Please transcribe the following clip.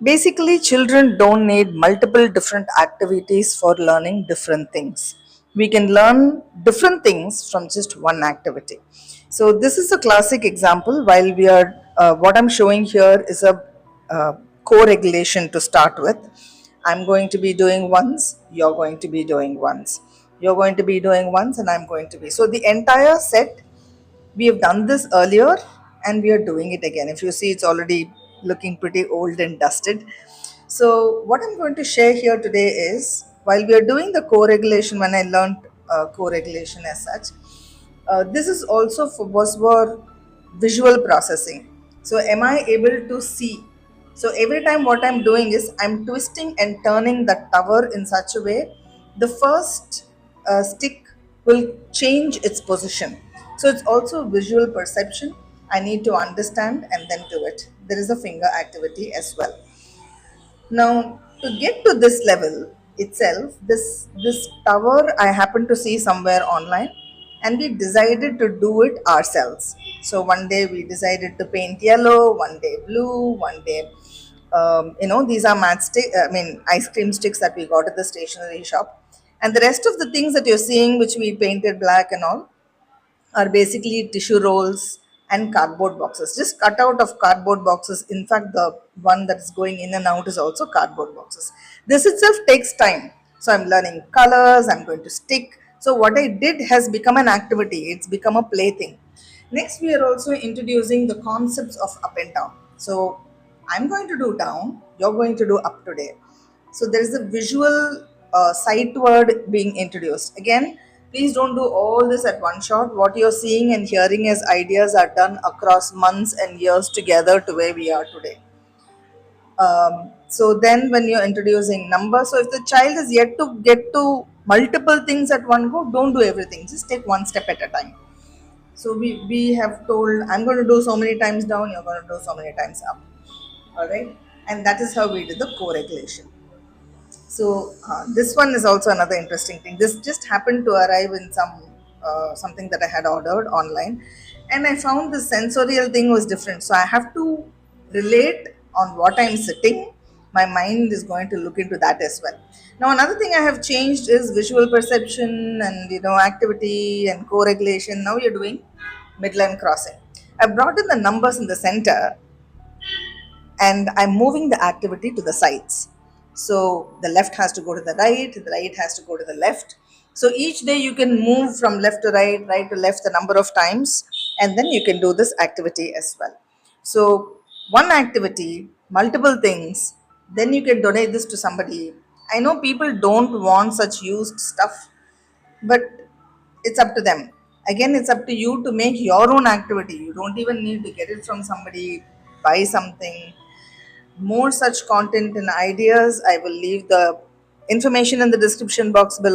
Basically, children don't need multiple different activities for learning different things. We can learn different things from just one activity. So, this is a classic example. While we are, what I'm showing here is a co-regulation to start with. I'm going to be doing once, you're going to be doing once. You're going to be doing once, and I'm going to be. So, the entire set, we have done this earlier and we are doing it again. If you see, it's already looking pretty old and dusted. So what I'm going to share here today is, while we are doing the co-regulation, when I learned co-regulation as such, this is also was for visual processing. So am I able to see? So every time what I'm doing is I'm twisting and turning the tower in such a way the first stick will change its position. So it's also visual perception. I need to understand and then do it. There is a finger activity as well. Now, to get to this level itself, this tower I happened to see somewhere online, and we decided to do it ourselves. So one day we decided to paint yellow, one day blue, one day, these are ice cream sticks that we got at the stationery shop, and the rest of the things that you're seeing, which we painted black and all, are basically tissue rolls and cardboard boxes, just cut out of cardboard boxes. In fact, the one that's going in and out is also cardboard boxes. This itself takes time. So I'm learning colors, I'm going to stick. So what I did has become an activity, it's become a plaything. Next, we are also introducing the concepts of up and down. So I'm going to do down, you're going to do up today. So there is a visual sight word being introduced. Again, please don't do all this at one shot. What you're seeing and hearing as ideas are done across months and years together to where we are today. So then when you're introducing numbers, so if the child is yet to get to multiple things at one go, don't do everything. Just take one step at a time. So we have told, I'm going to do so many times down, you're going to do so many times up. All right. And that is how we did the co-regulation. So this one is also another interesting thing. This just happened to arrive in something that I had ordered online, and I found the sensorial thing was different. So I have to relate on what I'm sitting. My mind is going to look into that as well. Now another thing I have changed is visual perception and activity and co-regulation. Now you're doing midline crossing. I brought in the numbers in the center and I'm moving the activity to the sides. So the left has to go to the right has to go to the left. So each day you can move from left to right to left, the number of times, and then you can do this activity as well. So one activity, multiple things, then you can donate this to somebody. I know people don't want such used stuff, but it's up to them. Again, it's up to you to make your own activity. You don't even need to get it from somebody, buy something. More such content and ideas, I will leave the information in the description box below.